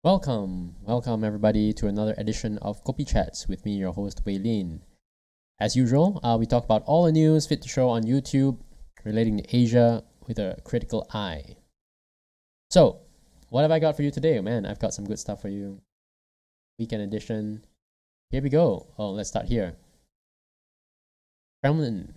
Welcome everybody to another edition of Kopi Chats with me, your host Wei Lin. As usual, we talk about all the news fit to show on YouTube relating to Asia with a critical eye. So, what have I got for you today? Man, I've got some good stuff for you. Weekend edition. Here we go. Oh, let's start here. Kremlin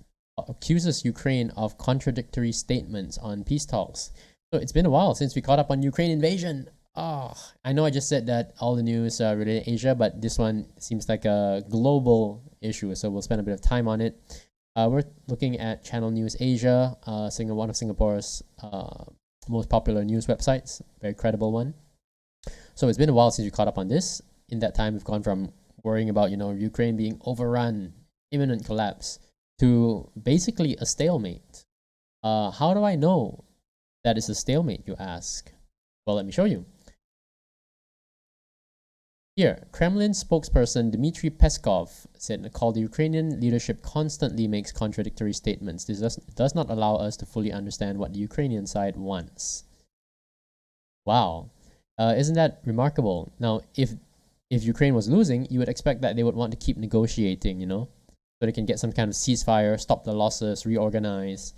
accuses Ukraine of contradictory statements on peace talks. So it's been a while since we caught up on Ukraine invasion. I know I just said that all the news related to Asia, but this one seems like a global issue, so we'll spend a bit of time on it. We're looking at Channel News Asia, one of Singapore's most popular news websites, very credible one. So it's been a while since we caught up on this. In that time, we've gone from worrying about Ukraine being overrun, imminent collapse, to basically a stalemate. How do I know that it's a stalemate, you ask? Well, let me show you. Here, Kremlin spokesperson Dmitry Peskov said the Ukrainian leadership constantly makes contradictory statements. This does not allow us to fully understand what the Ukrainian side wants. Wow. Isn't that remarkable? Now, if Ukraine was losing, you would expect that they would want to keep negotiating, so they can get some kind of ceasefire, stop the losses, reorganize.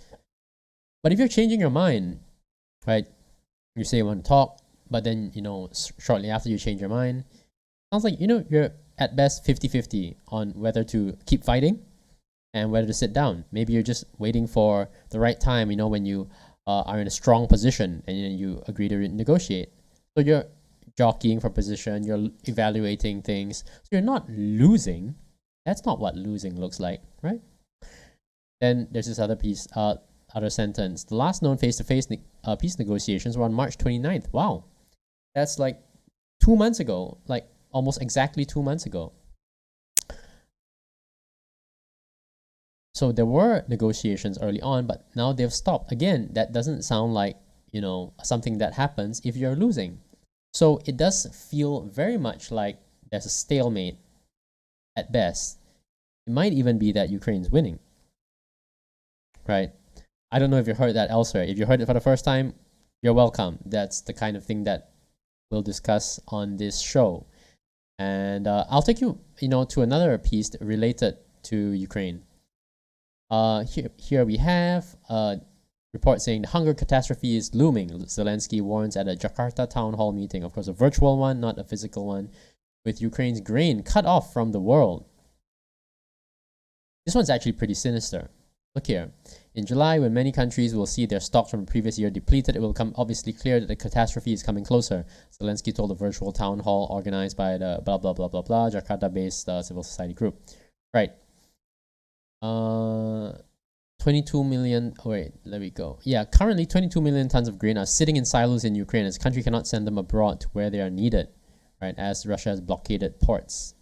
But if you're changing your mind, right, you say you want to talk, but then, shortly after you change your mind, sounds like, you're at best 50-50 on whether to keep fighting and whether to sit down. Maybe you're just waiting for the right time, when you are in a strong position and you agree to negotiate. So you're jockeying for position, you're evaluating things. So you're not losing. That's not what losing looks like, right? Then there's this other sentence. The last known face-to-face peace negotiations were on March 29th. Wow. That's like 2 months ago, like almost exactly 2 months ago. So there were negotiations early on, but now they've stopped. Again, that doesn't sound like, something that happens if you're losing. So it does feel very much like there's a stalemate at best. It might even be that Ukraine's winning, right? I don't know if you heard that elsewhere. If you heard it for the first time, you're welcome. That's the kind of thing that we'll discuss on this show. And I'll take you, to another piece related to Ukraine. Here we have a report saying the hunger catastrophe is looming. Zelensky warns at a Jakarta town hall meeting. Of course, a virtual one, not a physical one, with Ukraine's grain cut off from the world. This one's actually pretty sinister. Look here. In July, when many countries will see their stocks from the previous year depleted, it will become obviously clear that the catastrophe is coming closer. Zelensky told a virtual town hall organized by the blah, blah, blah, blah, blah, Jakarta-based civil society group. Right. 22 million... Oh, wait, let me go. Yeah, currently 22 million tons of grain are sitting in silos in Ukraine as the country cannot send them abroad to where they are needed, right, as Russia has blockaded ports.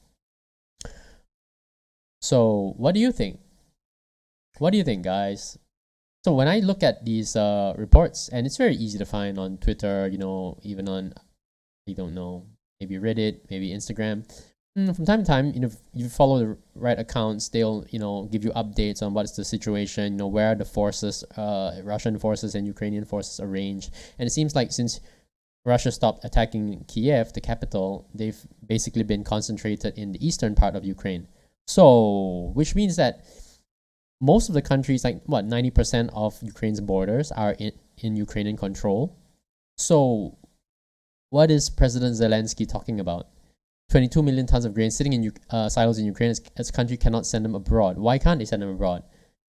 So, what do you think? What do you think, guys? So when I look at these reports, and it's very easy to find on Twitter, even on, I don't know, maybe Reddit, maybe Instagram. From time to time, if you follow the right accounts, they'll, give you updates on what's the situation, where the forces, Russian forces and Ukrainian forces are ranged. And it seems like since Russia stopped attacking Kiev, the capital, they've basically been concentrated in the eastern part of Ukraine. So, which means that most of the countries, 90% of Ukraine's borders are in Ukrainian control. So, what is President Zelensky talking about? 22 million tons of grain sitting in silos in Ukraine as the country cannot send them abroad. Why can't they send them abroad?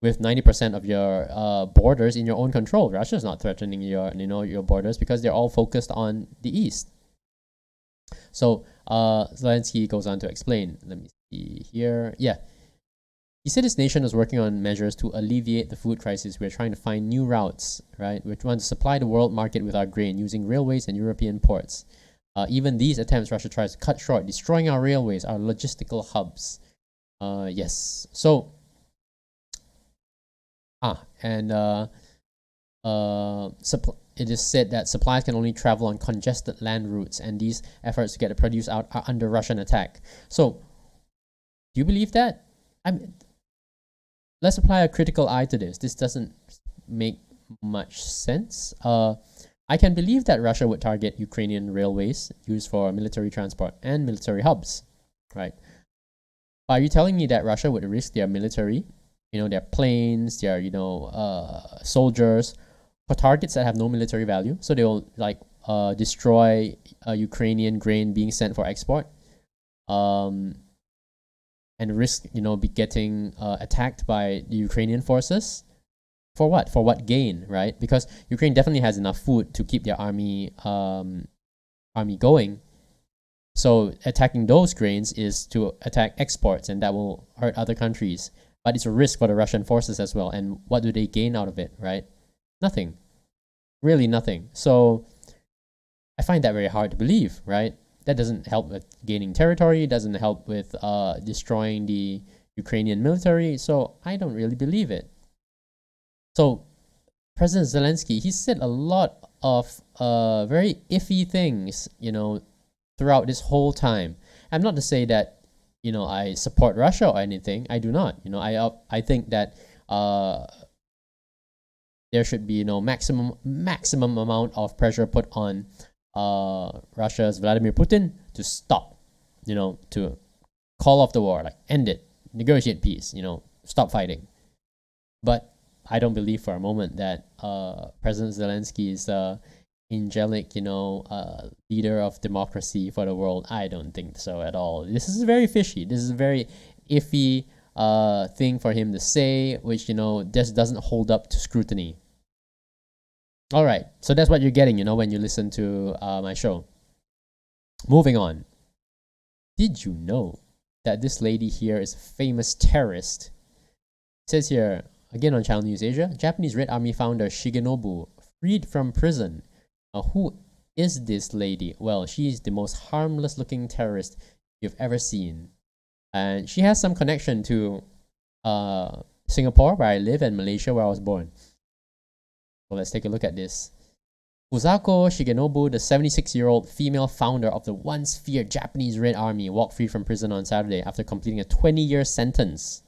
With 90% of your borders in your own control. Russia's not threatening your borders because they're all focused on the east. So, Zelensky goes on to explain. Let me see here. Yeah. He said his nation was working on measures to alleviate the food crisis. We're trying to find new routes, right? We're trying to supply the world market with our grain using railways and European ports. Even these attempts, Russia tries to cut short, destroying our railways, our logistical hubs. Yes. So, it is said that supplies can only travel on congested land routes, and these efforts to get the produce out are under Russian attack. So, do you believe that? Let's apply a critical eye to this. This doesn't make much sense. I can believe that Russia would target Ukrainian railways used for military transport and military hubs, right? But are you telling me that Russia would risk their military, their planes, their, soldiers for targets that have no military value? So they will destroy Ukrainian grain being sent for export, and risk, be getting attacked by the Ukrainian forces. For what? For what gain, right? Because Ukraine definitely has enough food to keep their army going. So attacking those grains is to attack exports, and that will hurt other countries. But it's a risk for the Russian forces as well. And what do they gain out of it, right? Nothing. Really nothing. So I find that very hard to believe, right? That doesn't help with gaining territory, doesn't help with destroying the Ukrainian military. So I don't really believe it. So President Zelensky, he said a lot of very iffy things, throughout this whole time. I'm not to say that, I support Russia or anything. I do not. I think that there should be maximum amount of pressure put on Russia's Vladimir Putin to stop, to call off the war, like end it, negotiate peace, stop fighting. But I don't believe for a moment that President Zelensky is angelic, leader of democracy for the world. I don't think so at all. This is very fishy. This is a very iffy thing for him to say, which, just doesn't hold up to scrutiny. All right, so that's what you're getting, when you listen to my show. Moving on. Did you know that this lady here is a famous terrorist? It says here, again on Channel News Asia, Japanese Red Army founder Shigenobu freed from prison. Who is this lady? Well, she's the most harmless looking terrorist you've ever seen. And she has some connection to Singapore, where I live, and Malaysia, where I was born. So let's take a look at this. Fusako Shigenobu, the 76-year-old female founder of the once feared Japanese Red Army, walked free from prison on Saturday after completing a 20-year sentence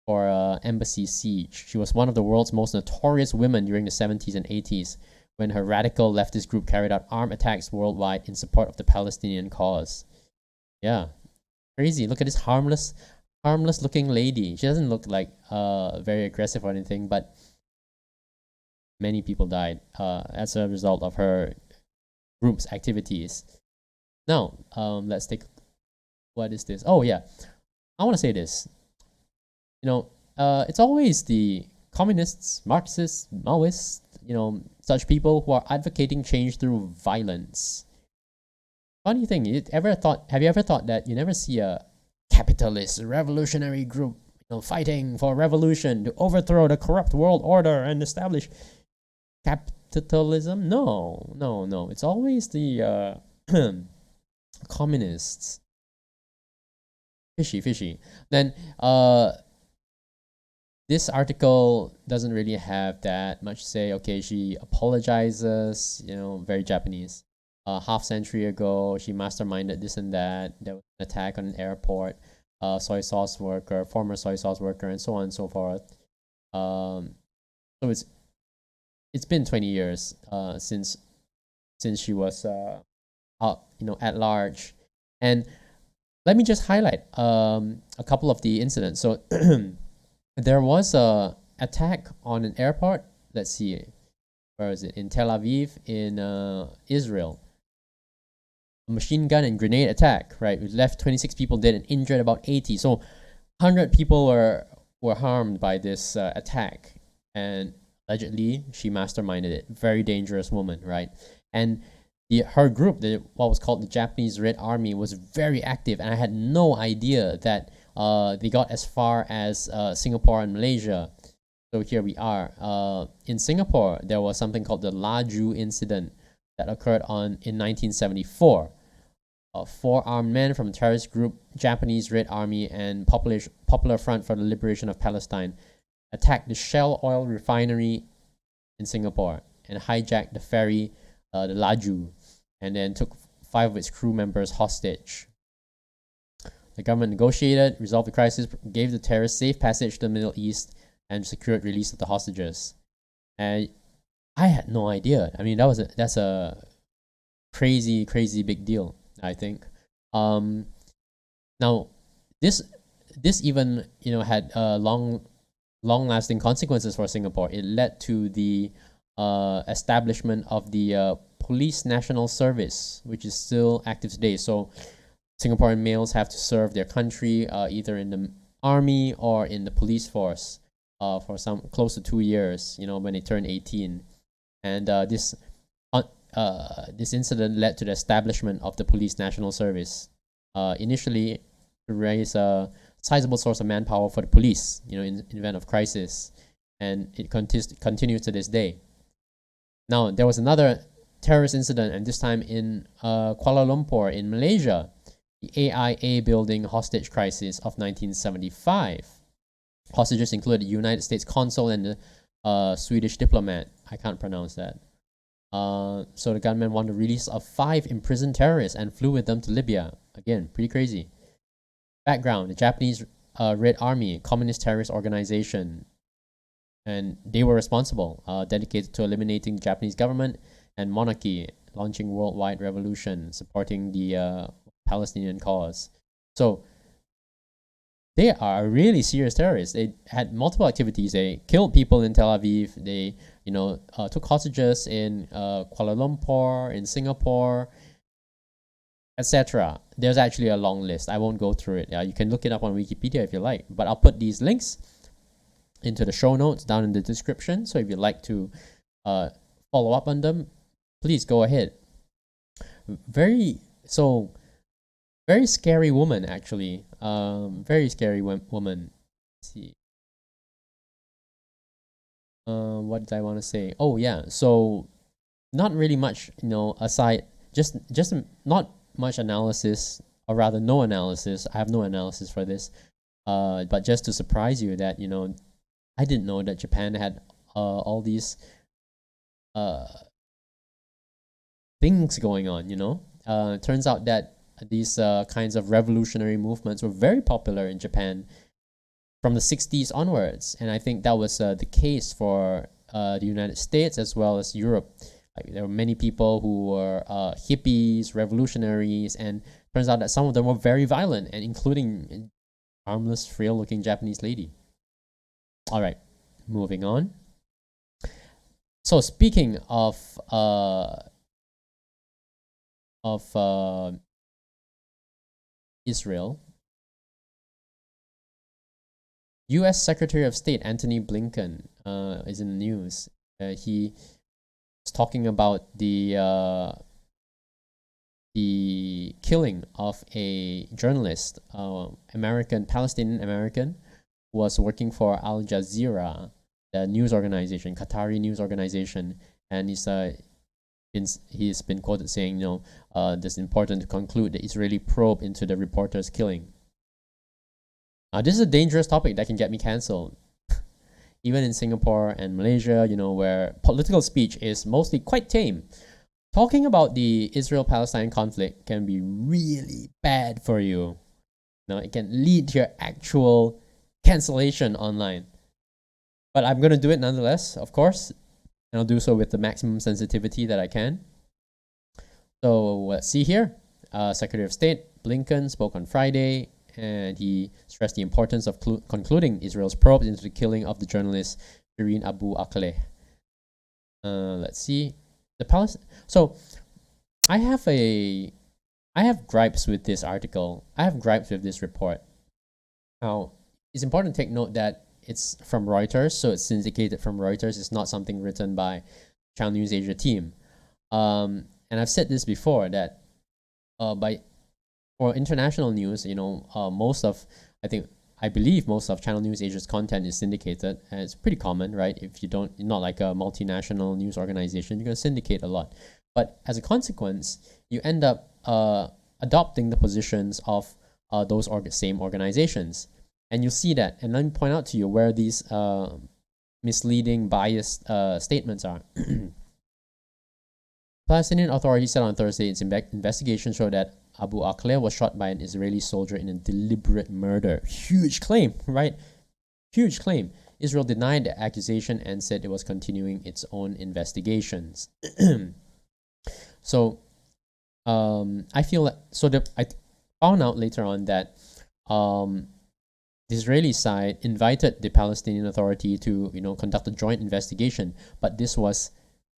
for embassy siege. She was one of the world's most notorious women during the 70s and 80s, when her radical leftist group carried out armed attacks worldwide in support of the Palestinian cause. Yeah, crazy. Look at this harmless looking lady. She doesn't look like very aggressive or anything, but many people died as a result of her group's activities. Now, let's take, what is this? Oh yeah, I want to say this. It's always the communists, Marxists, Maoists, such people who are advocating change through violence. Funny thing, have you ever thought that you never see a capitalist revolutionary group fighting for revolution to overthrow the corrupt world order and establish capitalism? No. It's always the communists. Fishy. Then this article doesn't really have that much to say. Okay, she apologizes, very Japanese. Half century ago, she masterminded this and that. There was an attack on an airport, former soy sauce worker, and so on and so forth. So it's been 20 years since she was out, at large. And let me just highlight a couple of the incidents. So there was a attack on an airport. Let's see, where is it? In Tel Aviv, in Israel. A machine gun and grenade attack, right? It left 26 people dead and injured about 80. So 100 people were harmed by this attack. And allegedly, she masterminded it. Very dangerous woman, right? And her group, what was called the Japanese Red Army, was very active. And I had no idea that they got as far as Singapore and Malaysia. So here we are. In Singapore, there was something called the Laju incident that occurred in 1974. 4 armed men from terrorist group Japanese Red Army and Popular Front for the Liberation of Palestine attacked the Shell oil refinery in Singapore and hijacked the ferry, the Laju, and then took 5 of its crew members hostage. The government negotiated, resolved the crisis, gave the terrorists safe passage to the Middle East, and secured release of the hostages. And I had no idea. I mean, that's a crazy big deal, I think. Um, Now, this this even had long lasting consequences for Singapore. It led to the establishment of the Police National Service, which is still active today. So Singaporean males have to serve their country either in the army or in the police force for some close to 2 years. When they turn 18, and this incident led to the establishment of the Police National Service. Initially, to raise a sizable source of manpower for the police, in event of crisis, and it continues to this day. Now, there was another terrorist incident, and this time in Kuala Lumpur in Malaysia, the AIA building hostage crisis of 1975. Hostages included the United States consul and the Swedish diplomat. I can't pronounce that. So the gunman won the release of 5 imprisoned terrorists and flew with them to Libya. Again, pretty crazy. Background: the Japanese Red Army, communist terrorist organization, and they were responsible, dedicated to eliminating the Japanese government and monarchy, launching worldwide revolution, supporting the Palestinian cause. So they are really serious terrorists. They had multiple activities. They killed people in Tel Aviv. They, took hostages in Kuala Lumpur, in Singapore, etc. There's actually a long list. I won't go through it. You can look it up on Wikipedia if you like. But I'll put these links into the show notes down in the description. So if you'd like to follow up on them, please go ahead. Very scary woman, actually. Very scary woman. Let's see. What did I want to say? Oh yeah. So not really much, aside. Just not much analysis, or rather no analysis. I have no analysis for this. But just to surprise you that I didn't know that Japan had all these things going on. It turns out that these kinds of revolutionary movements were very popular in Japan from the 60s onwards, and I think that was the case for the United States as well as Europe. Like, there were many people who were hippies, revolutionaries, and turns out that some of them were very violent, and including harmless, frail-looking Japanese lady. All right, moving on. So speaking of Israel, U.S. Secretary of State Antony Blinken is in the news. He was talking about the killing of a journalist, Palestinian American, who was working for Al Jazeera, the news organization, Qatari news organization, and he's been quoted saying, "It's important to conclude the Israeli probe into the reporter's killing." This is a dangerous topic that can get me cancelled. Even in Singapore and Malaysia, where political speech is mostly quite tame, talking about the Israel-Palestine conflict can be really bad for you. It can lead to your actual cancellation online. But I'm going to do it nonetheless, of course, and I'll do so with the maximum sensitivity that I can. So let's see here. Secretary of State Blinken spoke on Friday, and he stressed the importance of concluding Israel's probe into the killing of the journalist Shireen Abu Akleh. Let's see. So I have gripes with this article. I have gripes with this report. Now, it's important to take note that it's from Reuters, so it's syndicated from Reuters. It's not something written by Channel News Asia team. And I've said this before that for international news, I believe most of Channel News Asia's content is syndicated, and it's pretty common, right? If you're not like a multinational news organization, you're going to syndicate a lot. But as a consequence, you end up adopting the positions of those same organizations. And you'll see that. And let me point out to you where these misleading, biased statements are. Palestinian authorities said on Thursday its investigation showed that Abu Akleh was shot by an Israeli soldier in a deliberate murder. Huge claim, right? Huge claim. Israel denied the accusation and said it was continuing its own investigations. So I feel that I found out later on that the Israeli side invited the Palestinian Authority to conduct a joint investigation, but this was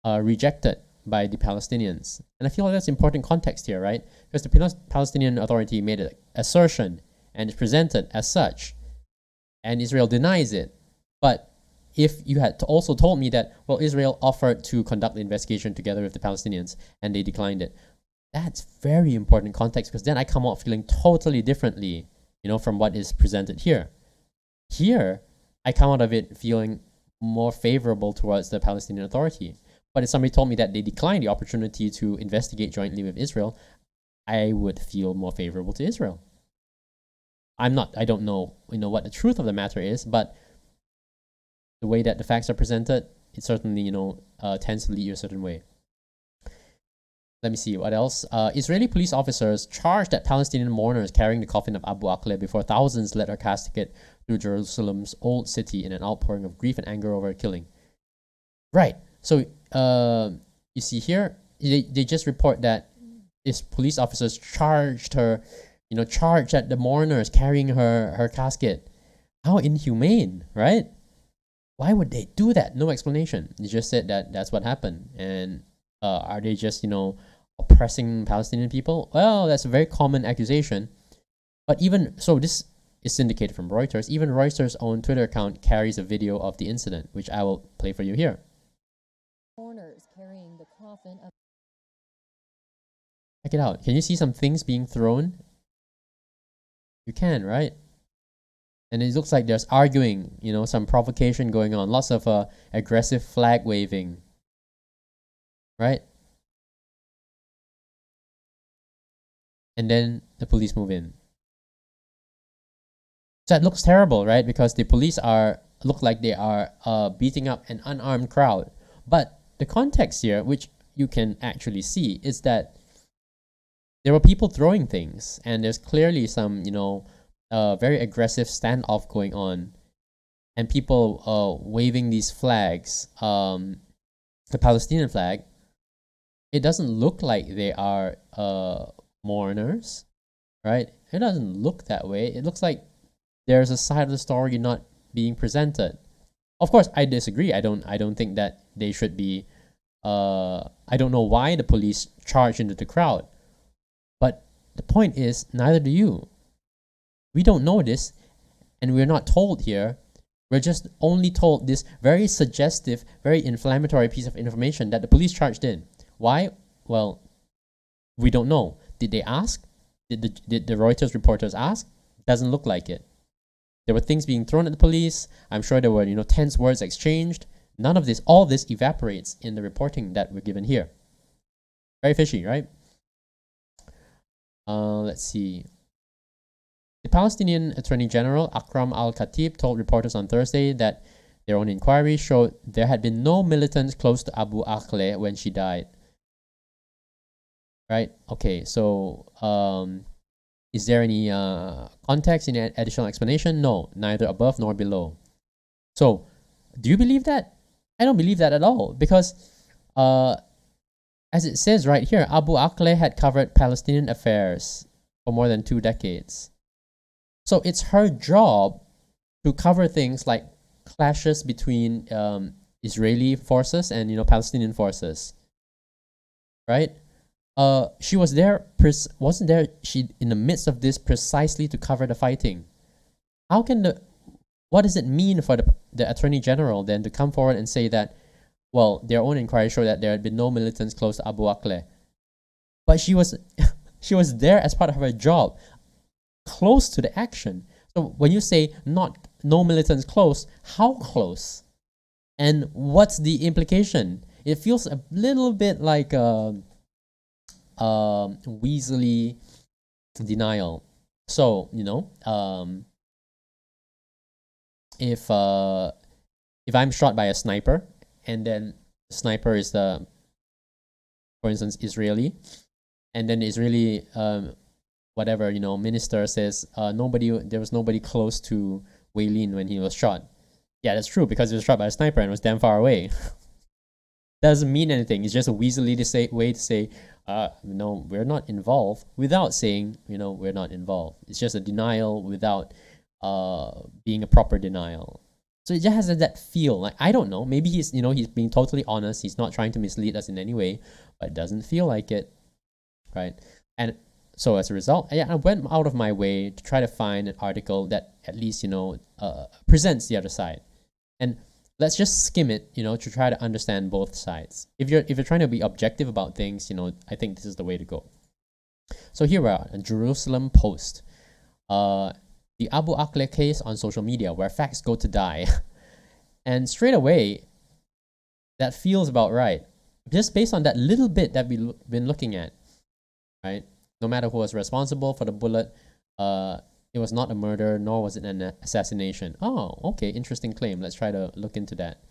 rejected by the Palestinians. And I feel like that's important context here, right? Because the Palestinian Authority made an assertion and it's presented as such, and Israel denies it. But if you had also told me that, well, Israel offered to conduct the investigation together with the Palestinians and they declined it, that's very important context, because then I come out feeling totally differently, from what is presented here. Here, I come out of it feeling more favorable towards the Palestinian Authority. But if somebody told me that they declined the opportunity to investigate jointly with Israel, I would feel more favorable to Israel. I don't know, what the truth of the matter is, but the way that the facts are presented, it certainly, tends to lead you a certain way. Let me see, what else? Israeli police officers charged at Palestinian mourners carrying the coffin of Abu Akleh before thousands led her casket through Jerusalem's old city in an outpouring of grief and anger over her killing. Right. So, you see here, they just report that these police officers charged her, charged at the mourners carrying her casket. How inhumane, right? Why would they do that? No explanation. They just said that that's what happened. And are they just, oppressing Palestinian people? Well, that's a very common accusation. But even so, this is syndicated from Reuters. Even Reuters' own Twitter account carries a video of the incident, which I will play for you here. Mourners carrying the coffin of... Check it out. Can you see some things being thrown? You can, right? And it looks like there's arguing, some provocation going on. Lots of aggressive flag waving. Right? And then the police move in. So it looks terrible, right? Because the police look like they are beating up an unarmed crowd. But the context here, which you can actually see, is that there were people throwing things, and there's clearly some, very aggressive standoff going on, and people waving these flags, the Palestinian flag. It doesn't look like they are mourners, right? It doesn't look that way. It looks like there's a side of the story not being presented. Of course, I disagree. I don't think that they should be. I don't know why the police charged into the crowd, but the point is, neither do you. We don't know this, and we're not told here. We're just only told this very suggestive, very inflammatory piece of information that the police charged in. Why? Well, we don't know. Did they ask? Did the Reuters reporters ask? Doesn't look like it. There were things being thrown at the police. I'm sure there were, tense words exchanged. None of this, all this evaporates in the reporting that we're given here. Very fishy, right? Let's see. The Palestinian Attorney General, Akram al-Khatib, told reporters on Thursday that their own inquiry showed there had been no militants close to Abu Akleh when she died. Right? Okay, so is there any context, any additional explanation? No, neither above nor below. So, do you believe that? I don't believe that at all, because as it says right here, Abu Akleh had covered Palestinian affairs for more than 2 decades. So it's her job to cover things like clashes between Israeli forces and Palestinian forces, right? She was there, wasn't there? She in the midst of this precisely to cover the fighting. How can what does it mean for the Attorney General then to come forward and say that, well, their own inquiry showed that there had been no militants close to Abu Akleh, but she was she was there as part of her job, close to the action. So when you say no militants close, how close? And what's the implication? It feels a little bit like weaselly denial. So if I'm shot by a sniper, and then the sniper is for instance, Israeli, and then the Israeli minister says there was nobody close to Waylin when he was shot. Yeah, that's true, because it was shot by a sniper and it was damn far away. Doesn't mean anything. It's just a weaselly way to say, no, we're not involved, without saying, we're not involved. It's just a denial without being a proper denial. So it just has that feel. Like, I don't know. Maybe he's being totally honest. He's not trying to mislead us in any way, but it doesn't feel like it, right? And so as a result, I went out of my way to try to find an article that at least presents the other side. And let's just skim it, to try to understand both sides. If you're trying to be objective about things, I think this is the way to go. So here we are, a Jerusalem Post. The Abu Akleh case on social media, where facts go to die. And straight away, that feels about right. Just based on that little bit that we've been looking at, right? No matter who was responsible for the bullet, it was not a murder, nor was it an assassination. Oh, okay, interesting claim. Let's try to look into that.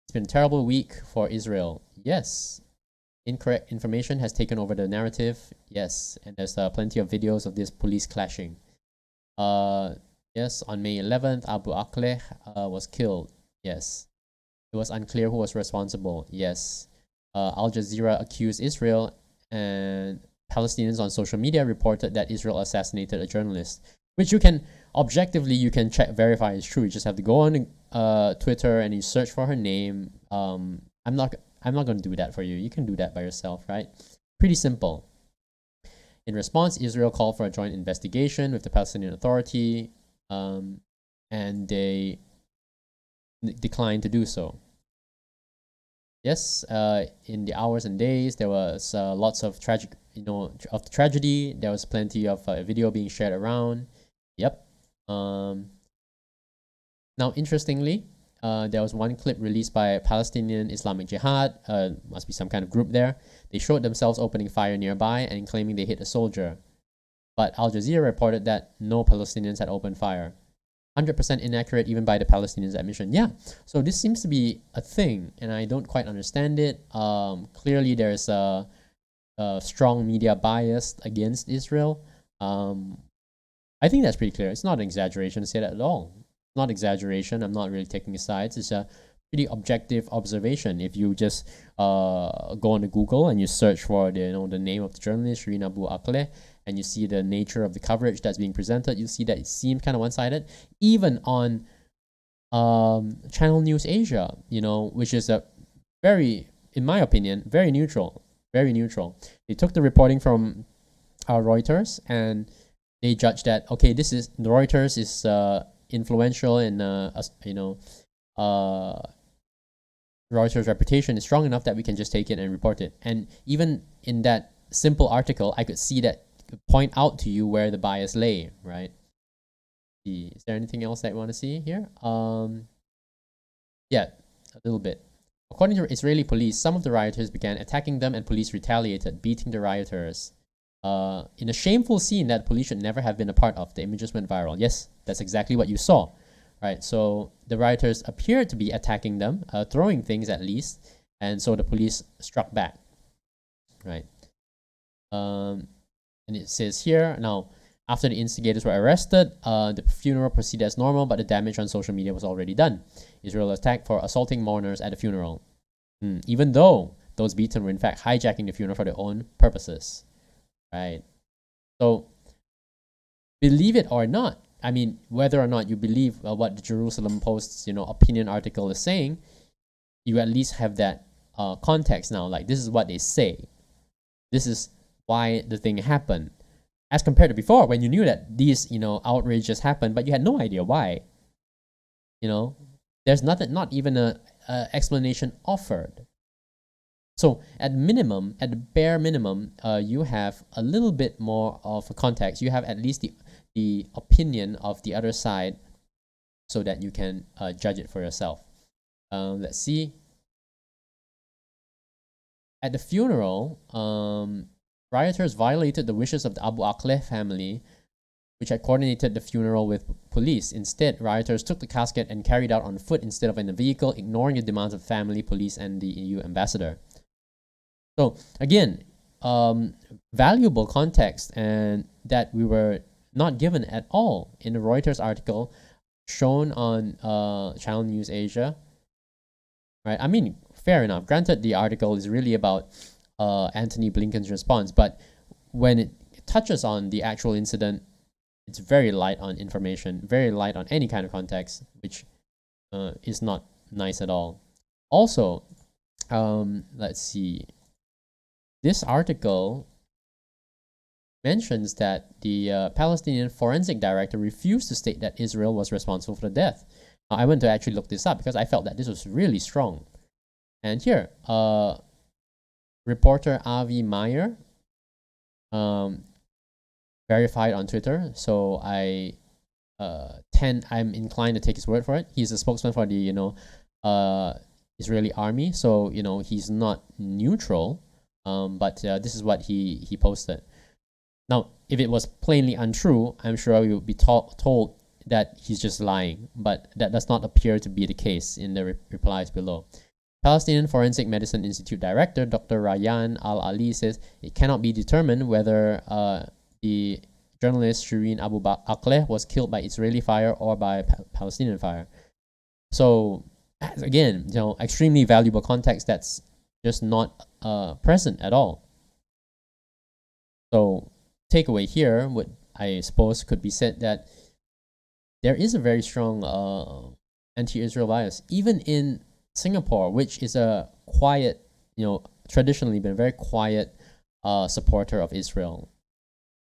It's been a terrible week for Israel. Yes. Incorrect information has taken over the narrative. Yes. And there's plenty of videos of this police clashing. Yes, on May 11th, Abu Akleh was killed. Yes. It was unclear who was responsible. Yes. Al Jazeera accused Israel, and Palestinians on social media reported that Israel assassinated a journalist, which you can verify is true. You just have to go on Twitter and you search for her name. I'm not going to do that for you. You can do that by yourself, right? Pretty simple. In response, Israel called for a joint investigation with the Palestinian Authority, and they declined to do so. Yes, in the hours and days, there was lots of tragedy. There was plenty of video being shared around. Yep. Now, interestingly, there was one clip released by Palestinian Islamic Jihad. Must be some kind of group there. They showed themselves opening fire nearby and claiming they hit a soldier. But Al Jazeera reported that no Palestinians had opened fire. 100% inaccurate even by the Palestinians' admission. Yeah, so this seems to be a thing, and I don't quite understand it. Clearly, there's a strong media bias against Israel. I think that's pretty clear. It's not an exaggeration to say that at all. Not exaggeration. I'm not really taking sides. It's a pretty objective observation. If you just go on to Google and you search for the name of the journalist, Shireen Abu Akleh, and you see the nature of the coverage that's being presented, you see that it seems kind of one-sided. Even on Channel News Asia, which is a very, in my opinion, very neutral. Very neutral. They took the reporting from Reuters, and they judged that, okay, Reuters is influential, and Reuters' reputation is strong enough that we can just take it and report it. And even in that simple article, I could see that, point out to you where the bias lay, right? Is there anything else that you want to see here? Yeah, a little bit. According to Israeli police, some of the rioters began attacking them, and police retaliated, beating the rioters. In a shameful scene that police should never have been a part of. The images went viral. Yes, that's exactly what you saw. Right, so the rioters appeared to be attacking them, throwing things at least, and so the police struck back. Right. And it says here, now, after the instigators were arrested, the funeral proceeded as normal, but the damage on social media was already done. Israel attacked for assaulting mourners at the funeral, even though those beaten were in fact hijacking the funeral for their own purposes. Right. So, believe it or not, I mean, whether or not you believe what the Jerusalem Post's opinion article is saying, you at least have that context now. Like, this is what they say. This is why the thing happened. As compared to before, when you knew that these outrages happened, but you had no idea why. There's not even a explanation offered. So at the bare minimum, you have a little bit more of a context. You have at least the opinion of the other side, so that you can judge it for yourself. Let's see. At the funeral, rioters violated the wishes of the Abu Akleh family, which had coordinated the funeral with police. Instead, rioters took the casket and carried out on foot instead of in a vehicle, ignoring the demands of family, police, and the EU ambassador. So again, valuable context, and that we were not given at all in the Reuters article, shown on Channel News Asia, right? I mean, fair enough. Granted, the article is really about Antony Blinken's response, but when it touches on the actual incident, it's very light on information, very light on any kind of context, which is not nice at all. Also, let's see. This article mentions that the Palestinian forensic director refused to state that Israel was responsible for the death. I went to actually look this up because I felt that this was really strong. And here, reporter Avi Meyer verified on Twitter, so I'm inclined to take his word for it. He's a spokesman for the Israeli army, so he's not neutral. But this is what he posted. Now, if it was plainly untrue, I'm sure we would be told that he's just lying, but that does not appear to be the case in the replies below. Palestinian Forensic Medicine Institute Director Dr. Rayyan Al-Ali says it cannot be determined whether the journalist Shireen Abu Akleh was killed by Israeli fire or by Palestinian fire. So, again, extremely valuable context that's just not present at all. So, takeaway here, what I suppose could be said that there is a very strong anti-Israel bias, even in Singapore, which is a quiet, traditionally been a very quiet supporter of Israel.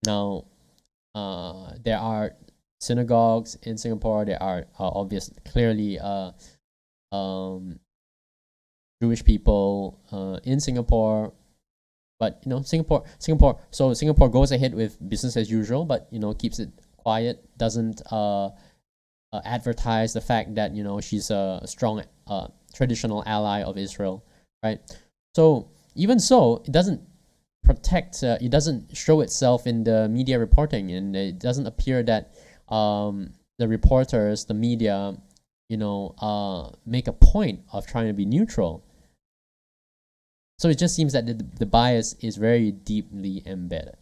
Now, there are synagogues in Singapore. There are clearly Jewish people in Singapore. But Singapore goes ahead with business as usual, but keeps it quiet, doesn't advertise the fact that she's a strong traditional ally of Israel, right? So even so, it doesn't protect, it doesn't show itself in the media reporting, and it doesn't appear that the reporters, the media, make a point of trying to be neutral. So it just seems that the bias is very deeply embedded.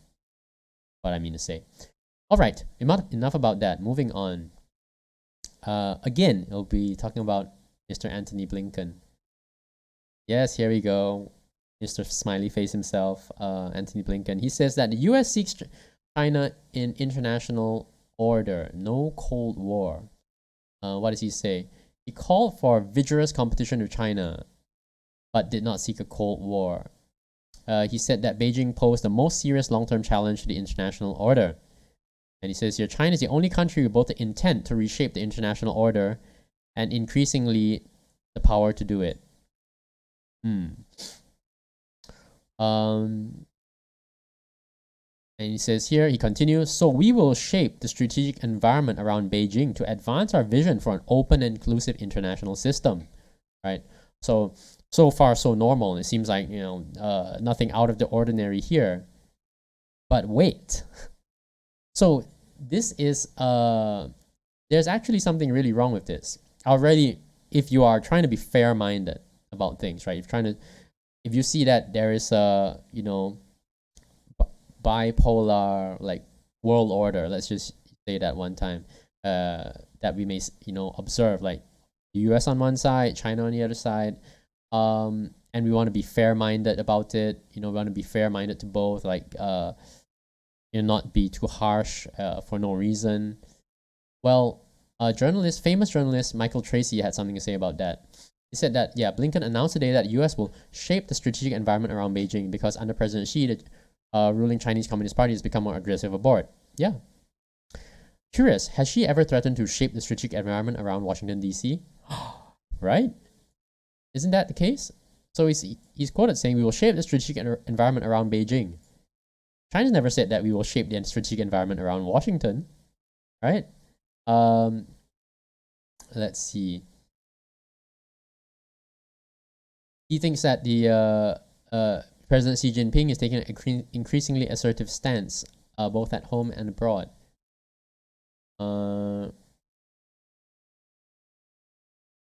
What I mean to say. All right, enough about that. Moving on. Again, we'll be talking about Mr. Antony Blinken. Yes, here we go. Mr. Smiley Face himself, Antony Blinken. He says that the U.S. seeks China in international order, no Cold War. What does he say? He called for vigorous competition with China, but did not seek a Cold War. He said that Beijing posed the most serious long-term challenge to the international order. And he says here, China is the only country with both the intent to reshape the international order and increasingly the power to do it. And he says here, he continues, so we will shape the strategic environment around Beijing to advance our vision for an open and inclusive international system, right? So far, so normal. It seems like, nothing out of the ordinary here. But wait. So this is, there's actually something really wrong with this. Already, if you are trying to be fair-minded about things, right? If you see that there is a, bipolar, like, world order, let's just say that one time, that we may, observe, like, the US on one side, China on the other side, and we want to be fair-minded about it. We want to be fair-minded to both, like, not be too harsh for no reason. Well, famous journalist Michael Tracy had something to say about that. He said that, Blinken announced today that the US will shape the strategic environment around Beijing because under President Xi, the ruling Chinese Communist Party has become more aggressive abroad. Yeah. Curious, has she ever threatened to shape the strategic environment around Washington, D.C.? Right? Isn't that the case? So he's quoted saying, we will shape the strategic environment around Beijing. China's never said that we will shape the strategic environment around Washington, right? Let's see. He thinks that the President Xi Jinping is taking an increasingly assertive stance, both at home and abroad.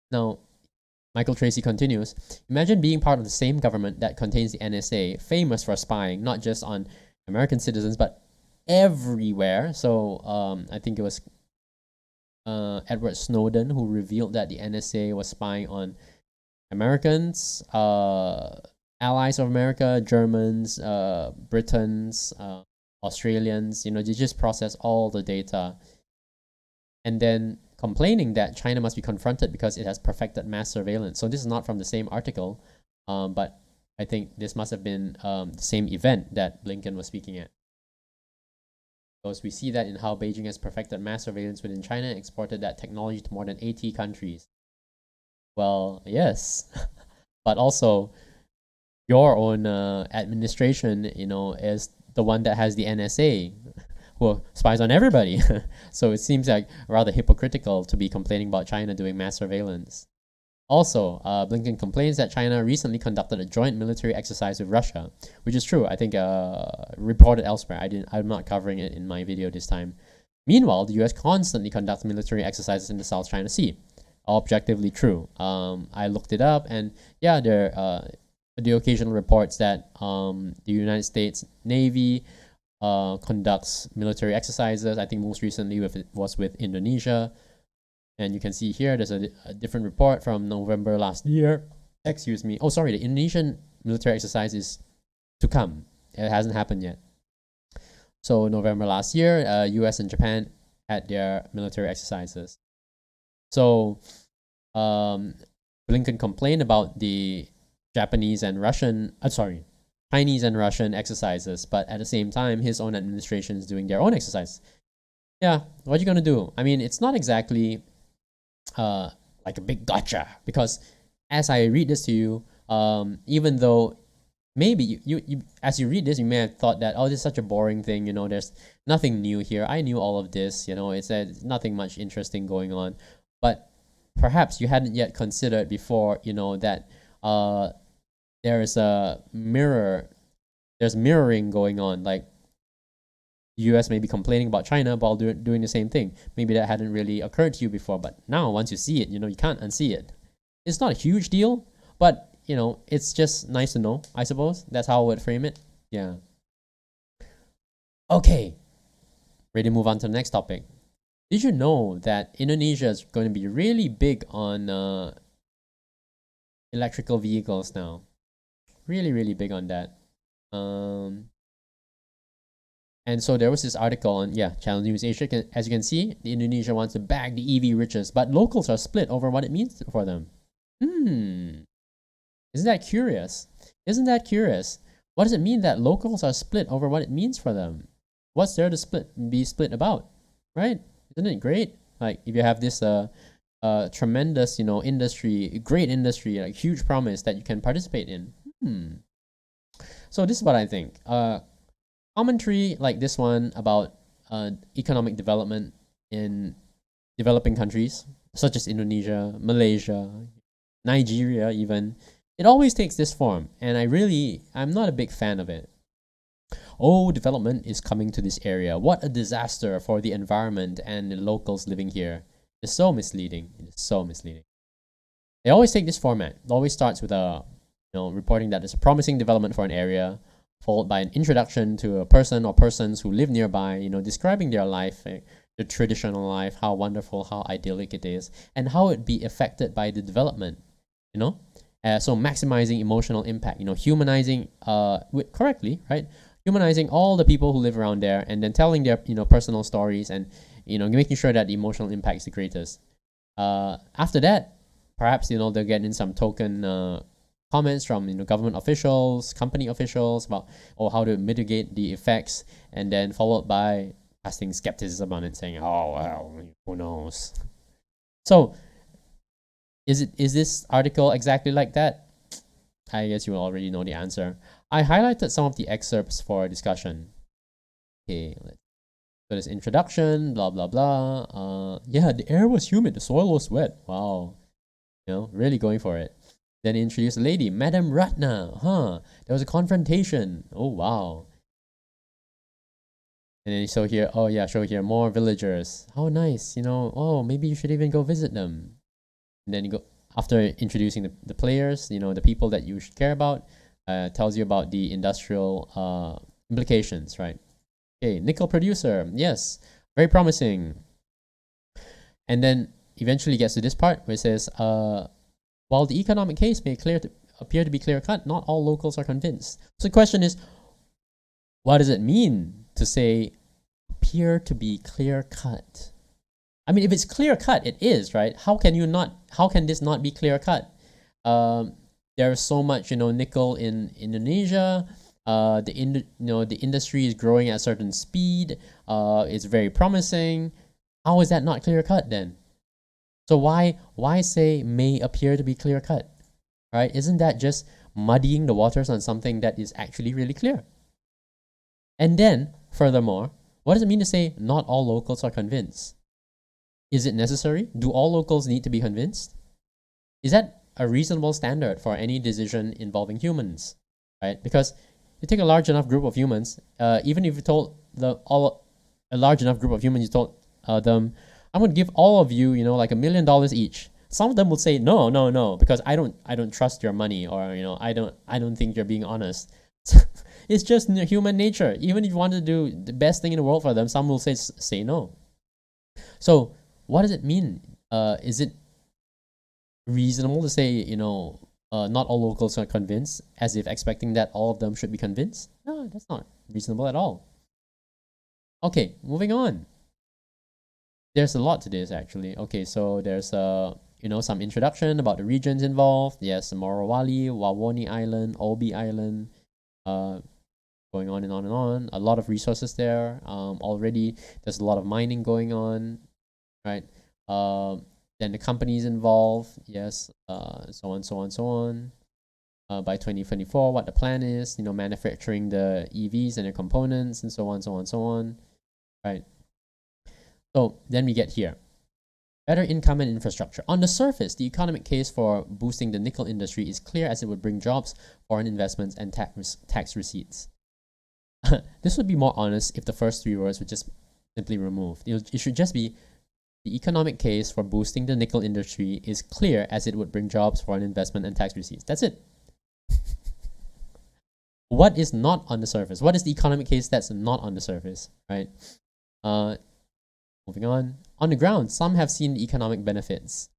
Now, Michael Tracy continues, imagine being part of the same government that contains the NSA, famous for spying, not just on American citizens, but everywhere. So I think it was Edward Snowden, who revealed that the NSA was spying on Americans, allies of America, Germans, Britons, Australians. They just process all the data, and then complaining that China must be confronted because it has perfected mass surveillance. So this is not from the same article, but I think this must have been the same event that Blinken was speaking at. Because we see that in how Beijing has perfected mass surveillance within China and exported that technology to more than 80 countries. Well, yes, but also your own administration, is the one that has the NSA, who spies on everybody. So it seems like rather hypocritical to be complaining about China doing mass surveillance. Also, Blinken complains that China recently conducted a joint military exercise with Russia, which is true. I think reported elsewhere. I'm not covering it in my video this time. Meanwhile, the US constantly conducts military exercises in the South China Sea. Objectively true. I looked it up, and yeah, there the occasional reports that the United States Navy conducts military exercises. I think most recently was with Indonesia. And you can see here, there's a different report from November last year. Excuse me. Oh, sorry, the Indonesian military exercise is to come. It hasn't happened yet. So November last year, US and Japan had their military exercises. So Blinken complained about the Chinese and Russian exercises, but at the same time, his own administration is doing their own exercise. Yeah, what are you gonna do? I mean, it's not exactly like a big gotcha, because as I read this to you, even though maybe you as you read this, you may have thought that, oh, this is such a boring thing, there's nothing new here. I knew all of this, it's nothing much interesting going on. But perhaps you hadn't yet considered before, that there's mirroring going on. Like, the US may be complaining about China while doing the same thing. Maybe that hadn't really occurred to you before, but now once you see it, you can't unsee it. It's not a huge deal, but it's just nice to know, I suppose. That's how I would frame it. Yeah. Okay. Ready to move on to the next topic. Did you know that Indonesia is going to be really big on electrical vehicles now? Really, really big on that. And so there was this article on, Channel News Asia. As you can see, Indonesia wants to bag the EV riches, but locals are split over what it means for them. Isn't that curious? What does it mean that locals are split over what it means for them? What's there to be split about, right? Isn't it great? Like, if you have this tremendous, industry, great industry, like huge promise that you can participate in. So this is what I think. Commentary like this one about economic development in developing countries such as Indonesia, Malaysia, Nigeria even, it always takes this form, and I'm not a big fan of it. Oh, development is coming to this area. What a disaster for the environment and the locals living here. It's so misleading. They always take this format. It always starts with reporting that it's a promising development for an area, followed by an introduction to a person or persons who live nearby, describing their life, the traditional life, how wonderful, how idyllic it is, and how it be affected by the development, so maximizing emotional impact, humanizing correctly, right? Humanizing all the people who live around there, and then telling their personal stories, and making sure that the emotional impact is the greatest. After that, perhaps they'll get in some token comments from government officials, company officials about how to mitigate the effects, and then followed by casting skepticism on it, saying, oh well, who knows. So is this article exactly like that? I guess you already know the answer. I highlighted some of the excerpts for discussion. Okay, so there's introduction, blah blah blah. The air was humid, the soil was wet. Wow, really going for it. Then introduced a lady, Madam Ratna. There was a confrontation. Oh wow. And then show here more villagers. How nice, oh, maybe you should even go visit them. And then you go, after introducing the players, the people that you should care about, tells you about the industrial implications, right? Okay, nickel producer. Yes, very promising. And then eventually gets to this part where it says, while the economic case may appear to be clear-cut, not all locals are convinced. So the question is, what does it mean to say appear to be clear-cut? I mean, if it's clear-cut, it is, right? How can this not be clear-cut? There's so much, nickel in Indonesia. The industry is growing at a certain speed. It's very promising. How is that not clear-cut then? So why say may appear to be clear-cut, right? Isn't that just muddying the waters on something that is actually really clear? And then, furthermore, what does it mean to say not all locals are convinced? Is it necessary? Do all locals need to be convinced? Is that a reasonable standard for any decision involving humans, right? Because you take a large enough group of humans, even if you told a large enough group of humans, you told them, I'm going to give all of you, like $1 million each. Some of them will say no, because I don't trust your money, or I don't think you're being honest. It's just human nature. Even if you want to do the best thing in the world for them, some will say no. So what does it mean? Is it reasonable to say not all locals are convinced, as if expecting that all of them should be convinced? No, that's not reasonable at all. Okay, moving on. There's a lot to this actually. Okay, so there's some introduction about the regions involved. Yes, Morowali, Wawoni Island, Obi Island, going on and on and on. A lot of resources there. Already there's a lot of mining going on, right? Then the companies involved, yes, so on. By 2024, what the plan is, manufacturing the EVs and the components, and so on, right? So then we get here. Better income and infrastructure. On the surface, the economic case for boosting the nickel industry is clear, as it would bring jobs, foreign investments, and tax receipts. This would be more honest if the first three words were just simply removed. It should just be, the economic case for boosting the nickel industry is clear, as it would bring jobs, foreign investment, and tax receipts. That's it. What is not on the surface? What is the economic case that's not on the surface, right? Moving on. On the ground, some have seen the economic benefits.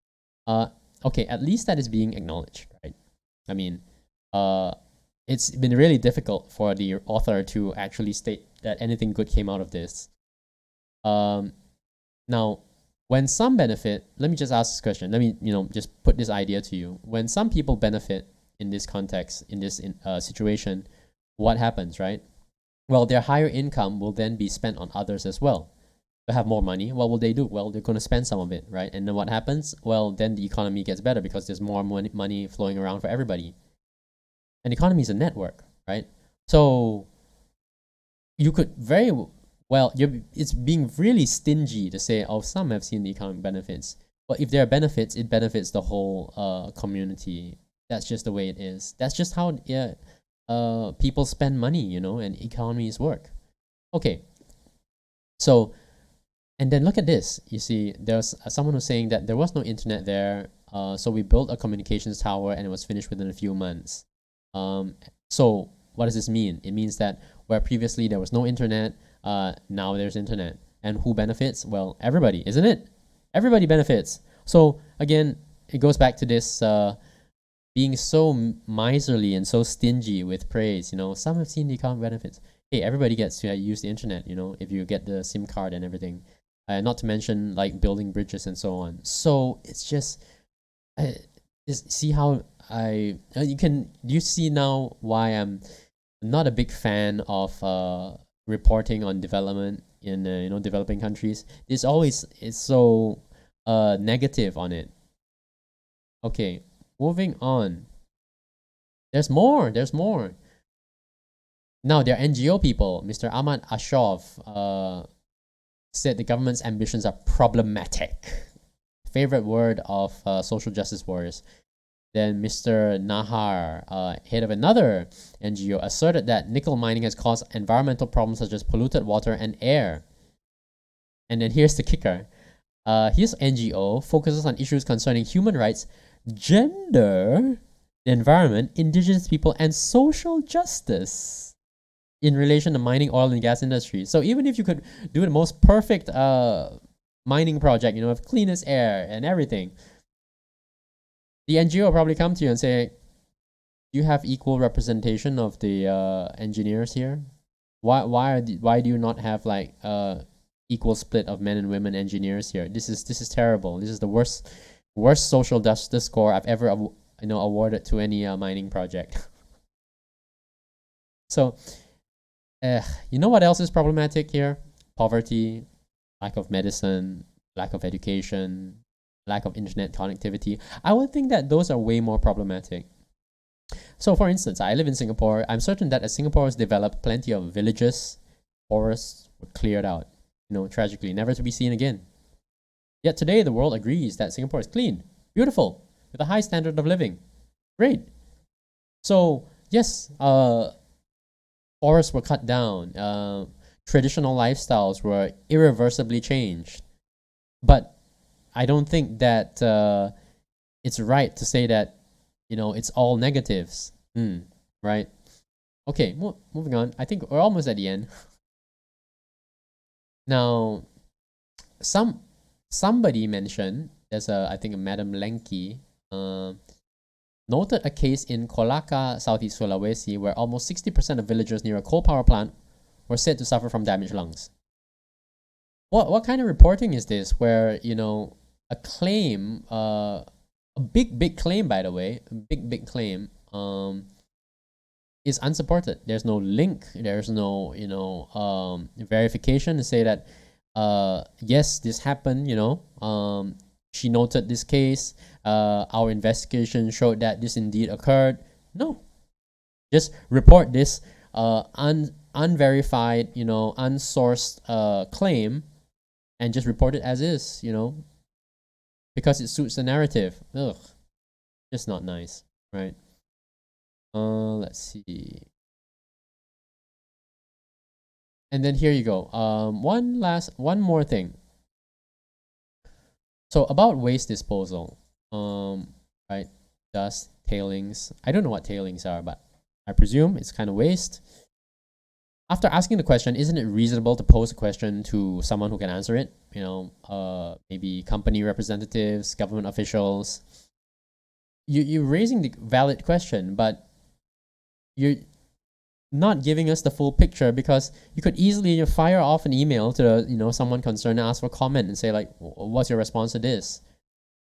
Okay, at least that is being acknowledged, right? I mean, it's been really difficult for the author to actually state that anything good came out of this. Now, when some benefit, let me just ask this question. Let me, just put this idea to you. When some people benefit in this context, in this situation, what happens, right? Well, their higher income will then be spent on others as well. To have more money, what will they do? Well, they're going to spend some of it, right? And then what happens? Well, then the economy gets better because there's more money flowing around for everybody. An economy is a network, right? So you could very well, it's being really stingy to say, oh, some have seen the economic benefits. But if there are benefits, it benefits the whole community. That's just the way it is. That's just how people spend money, and economies work. Okay, so, and then look at this. You see, there's someone who's saying that there was no internet there, so we built a communications tower and it was finished within a few months. So what does this mean? It means that where previously there was no internet, now there's internet. And who benefits? Well, everybody, isn't it? Everybody benefits. So again, it goes back to this being so miserly and so stingy with praise. Some have seen the economic benefits. Hey, everybody gets to use the internet, if you get the SIM card and everything. Not to mention like building bridges and so on. So it's just see how you see now why I'm not a big fan of reporting on development in developing countries. It's so negative on it. Okay, moving on. There's more. Now, there are NGO people. Mr. Ahmad Ashov said the government's ambitions are problematic. Favorite word of social justice warriors. Then Mr. Nahar, head of another NGO, asserted that nickel mining has caused environmental problems such as polluted water and air. And then here's the kicker. His NGO focuses on issues concerning human rights, gender, the environment, indigenous people, and social justice in relation to mining, oil, and gas industry. So even if you could do the most perfect mining project, with cleanest air and everything, the NGO will probably come to you and say, you have equal representation of the engineers here. Why do you not have like equal split of men and women engineers here? This is terrible. This is the worst social justice score I've ever awarded to any mining project. So, you know what else is problematic here? Poverty, lack of medicine, lack of education, lack of internet connectivity. I would think that those are way more problematic. So, for instance, I live in Singapore. I'm certain that as Singapore has developed, plenty of villages, forests were cleared out, tragically, never to be seen again. Yet today, the world agrees that Singapore is clean, beautiful, with a high standard of living. Great. So, yes, forests were cut down, traditional lifestyles were irreversibly changed. But I don't think that it's right to say that, it's all negatives. Right? Okay, moving on. I think we're almost at the end. Now, somebody mentioned, there's I think Madam Lenki, noted a case in Kolaka, Southeast Sulawesi, where almost 60% of villagers near a coal power plant were said to suffer from damaged lungs. What kind of reporting is this? Where a claim, a big claim, by the way, big claim, is unsupported. There's no link. There's no verification to say that yes, this happened. She noted this case. Our investigation showed that this indeed occurred. No, just report this unverified, unsourced claim, and just report it as is, because it suits the narrative. Ugh, just not nice, right? Let's see. And then here you go. One more thing. So about waste disposal, right? Dust, tailings. I don't know what tailings are, but I presume it's kind of waste. After asking the question, isn't it reasonable to pose a question to someone who can answer it? Maybe company representatives, government officials. You're raising the valid question, but you're not giving us the full picture, because you could easily fire off an email to someone concerned and ask for comment and say, like, what's your response to this,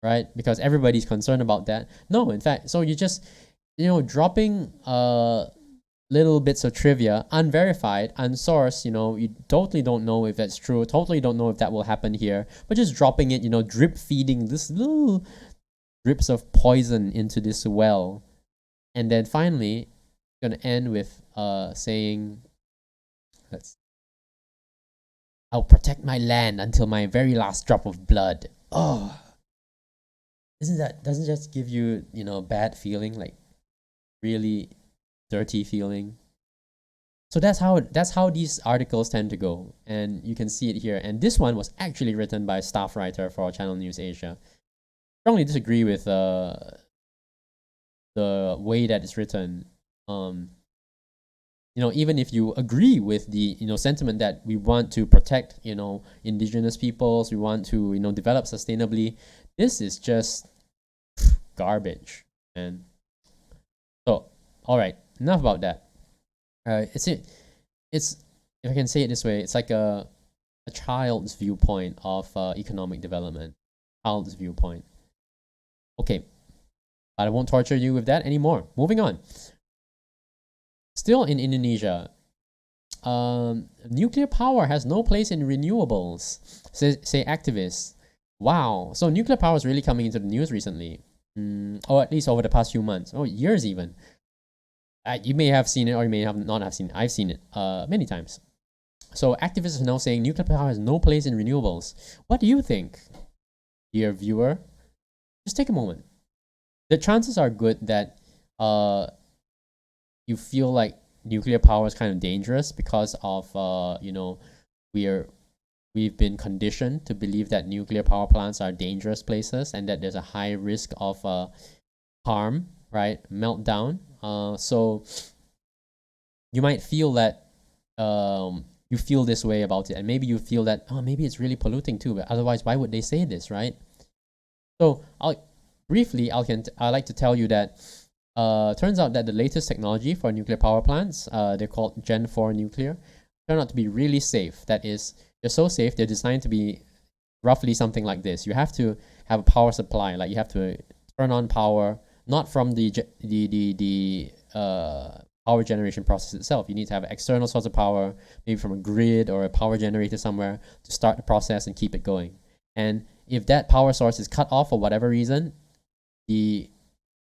right? Because everybody's concerned about that. No, in fact, so you just dropping little bits of trivia, unverified, unsourced, you totally don't know if that's true, totally don't know if that will happen here, but just dropping it, drip feeding this little drips of poison into this well. And then finally, gonna end with saying, I'll protect my land until my very last drop of blood. Oh, doesn't just give you a bad feeling, like really dirty feeling? So that's how these articles tend to go, and you can see it here. And this one was actually written by a staff writer for Channel News Asia. Strongly disagree with the way that it's written. Even if you agree with the sentiment that we want to protect indigenous peoples, we want to develop sustainably, this is just garbage. And so, all right, enough about that. It's if I can say it this way, it's like a child's viewpoint of economic development. Child's viewpoint. Okay, but I won't torture you with that anymore. Moving on. Still in Indonesia, nuclear power has no place in renewables, say activists. Wow, so nuclear power is really coming into the news recently, or at least over the past few months, or years even. You may have seen it, or you may have not have seen it. I've seen it many times. So activists are now saying nuclear power has no place in renewables. What do you think, dear viewer? Just take a moment. The chances are good that you feel like nuclear power is kind of dangerous because of we've been conditioned to believe that nuclear power plants are dangerous places and that there's a high risk of harm, right? Meltdown. So you might feel that you feel this way about it, and maybe you feel that, oh, maybe it's really polluting too, but otherwise why would they say this, right? So I like to tell you that turns out that the latest technology for nuclear power plants, they're called Gen 4 nuclear, turn out to be really safe. That is, they're so safe, they're designed to be roughly something like this. You have to have a power supply, like you have to turn on power, not from the power generation process itself. You need to have an external source of power, maybe from a grid or a power generator somewhere, to start the process and keep it going. And if that power source is cut off for whatever reason, the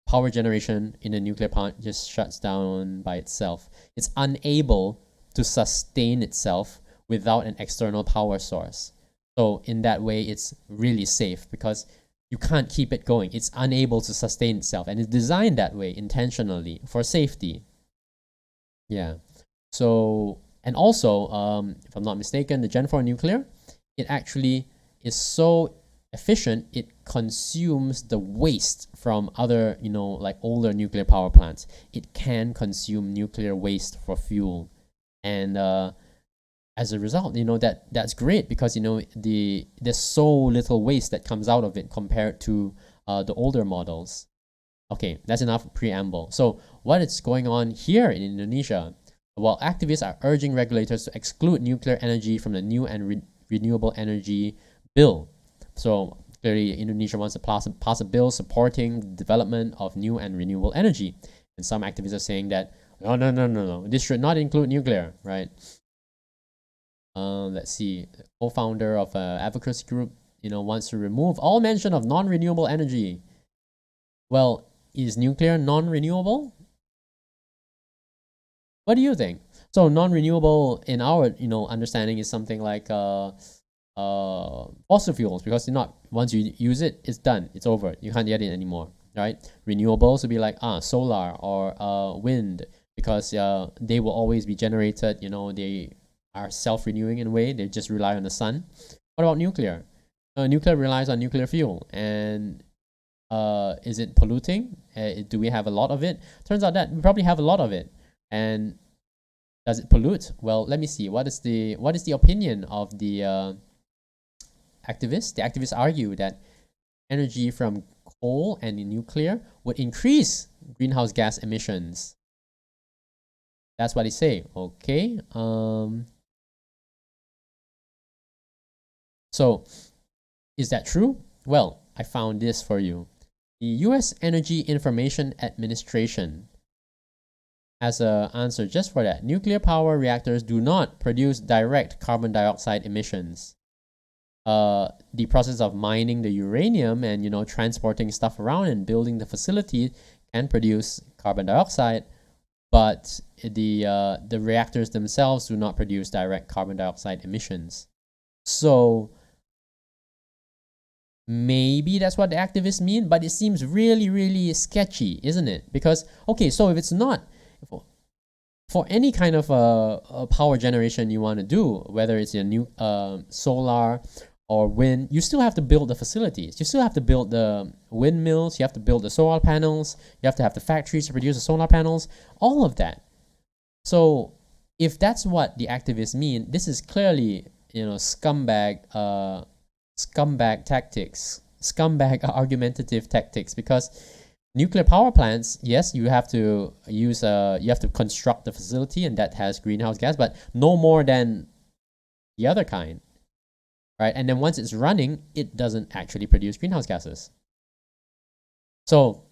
power generation in a nuclear plant just shuts down by itself. It's unable to sustain itself without an external power source. So in that way, it's really safe because you can't keep it going. It's unable to sustain itself, and it's designed that way intentionally for safety. Yeah. So, and also, if I'm not mistaken, the Gen 4 nuclear, it actually is so efficient, it consumes the waste from other, like older nuclear power plants. It can consume nuclear waste for fuel. And as a result, that's great because, there's so little waste that comes out of it compared to the older models. Okay, that's enough preamble. So what is going on here in Indonesia? Well, activists are urging regulators to exclude nuclear energy from the new and renewable energy bill. So clearly, Indonesia wants to pass a bill supporting the development of new and renewable energy. And some activists are saying that, no, this should not include nuclear, right? Let's see, the co-founder of advocacy group, wants to remove all mention of non-renewable energy. Well, is nuclear non-renewable? What do you think? So non-renewable in our understanding is something like fossil fuels, because once you use it, it's done, it's over, you can't get it anymore, right? Renewables would be like solar or wind, because they will always be generated. They are self-renewing in a way. They just rely on the sun. What about nuclear? Nuclear relies on nuclear fuel, and is it polluting? Do we have a lot of it? Turns out that we probably have a lot of it. And does it pollute? Well, let me see. What is the opinion of the activists? The activists argue that energy from coal and nuclear would increase greenhouse gas emissions. That's what they say. Okay. So, is that true? Well, I found this for you. The U.S. Energy Information Administration has an answer just for that. Nuclear power reactors do not produce direct carbon dioxide emissions. The process of mining the uranium and transporting stuff around and building the facility can produce carbon dioxide, but the reactors themselves do not produce direct carbon dioxide emissions. So maybe that's what the activists mean, but it seems really, really sketchy, isn't it? Because, okay, so if it's not, for any kind of a power generation you want to do, whether it's a new solar or wind, you still have to build the facilities. You still have to build the windmills, you have to build the solar panels, you have to have the factories to produce the solar panels, all of that. So if that's what the activists mean, this is clearly, scumbag tactics, scumbag argumentative tactics, because nuclear power plants, yes, you have to you have to construct the facility, and that has greenhouse gas, but no more than the other kind, right? And then once it's running, it doesn't actually produce greenhouse gases. So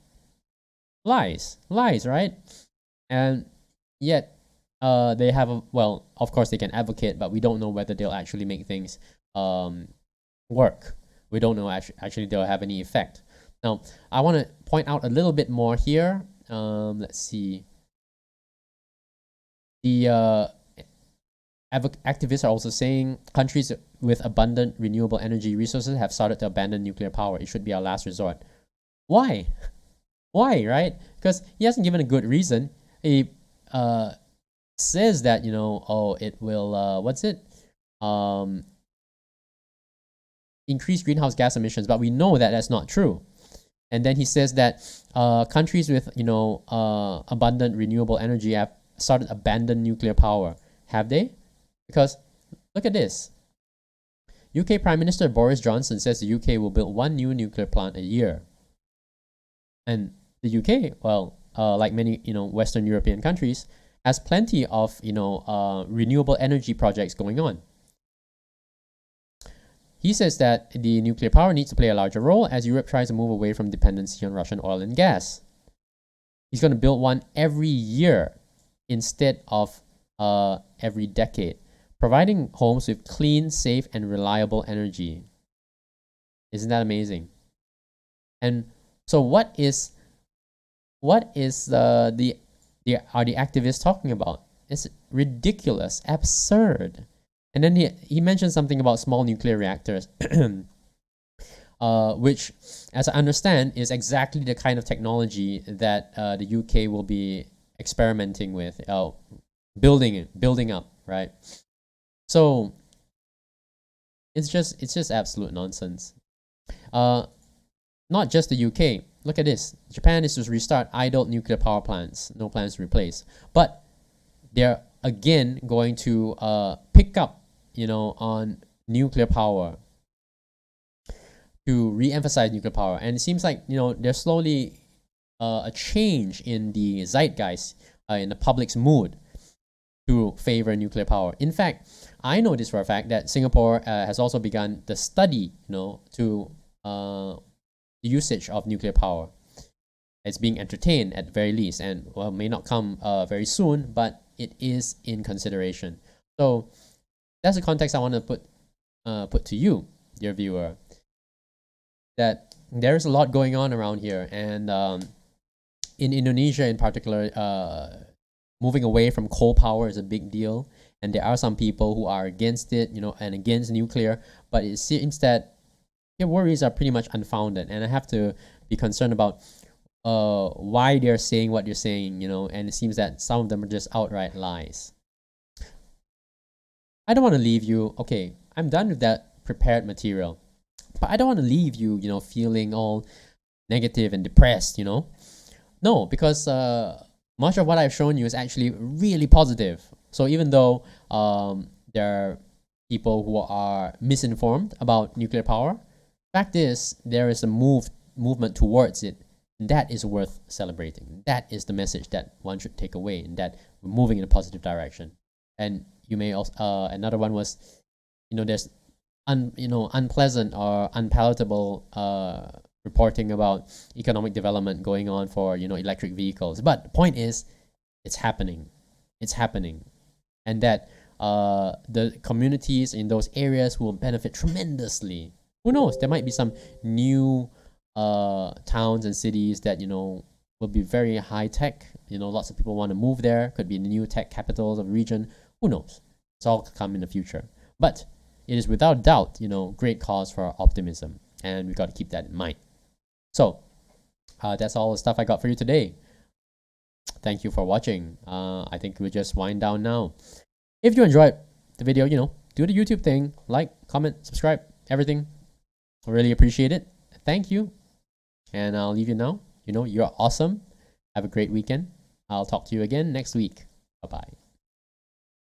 lies, right? And yet they have well, of course they can advocate, but we don't know whether they'll actually make things work. We don't know actually they'll have any effect. Now, I want to point out a little bit more here. Let's see. The activists are also saying countries with abundant renewable energy resources have started to abandon nuclear power. It should be our last resort. Why? Why, right? Because he hasn't given a good reason. He says that, it will, increase greenhouse gas emissions, but we know that that's not true. And then he says that countries with abundant renewable energy have started to abandon nuclear power. Have they? Because look at this. UK Prime Minister Boris Johnson says the UK will build 1 new nuclear plant a year. And the UK, well, like many, Western European countries, has plenty of, renewable energy projects going on. He says that the nuclear power needs to play a larger role as Europe tries to move away from dependency on Russian oil and gas. He's going to build one every year instead of every decade, providing homes with clean, safe, and reliable energy. Isn't that amazing? And so what are the activists talking about? It's ridiculous, absurd. And then he mentioned something about small nuclear reactors, which, as I understand, is exactly the kind of technology that the UK will be experimenting with, building up, right? So it's just absolute nonsense. Not just the UK. Look at this. Japan is to restart idled nuclear power plants. No plans to replace. But they're again going to pick up, on nuclear power, to re-emphasize nuclear power. And it seems like, there's slowly a change in the zeitgeist, in the public's mood to favor nuclear power. In fact, I know this for a fact that Singapore has also begun the study, to the usage of nuclear power. It's being entertained at the very least, and well, may not come very soon, but it is in consideration. So that's the context I want to put to you, dear viewer, that there's a lot going on around here, and in Indonesia in particular, moving away from coal power is a big deal, and there are some people who are against it, and against nuclear, but it seems that their worries are pretty much unfounded, and I have to be concerned about why they're saying what they're saying, and it seems that some of them are just outright lies. I don't want to leave you, okay, I'm done with that prepared material, but I don't want to leave you, feeling all negative and depressed, No, because much of what I've shown you is actually really positive. So even though there are people who are misinformed about nuclear power, fact is there is a movement towards it. That is worth celebrating. That is the message that one should take away, and that we're moving in a positive direction. And you may also another one was, there's unpleasant or unpalatable reporting about economic development going on for electric vehicles. But the point is, it's happening, and that the communities in those areas will benefit tremendously. Who knows? There might be some new towns and cities that will be very high tech. Lots of people want to move there. Could be the new tech capitals of the region. Who knows? It's all to come in the future. But it is without doubt, great cause for optimism, and we got to keep that in mind. So that's all the stuff I got for you today. Thank you for watching. I think we'll just wind down now. If you enjoyed the video, do the YouTube thing, like, comment, subscribe, everything. I really appreciate it. Thank you. And I'll leave you now. You're awesome. Have a great weekend. I'll talk to you again next week. Bye-bye.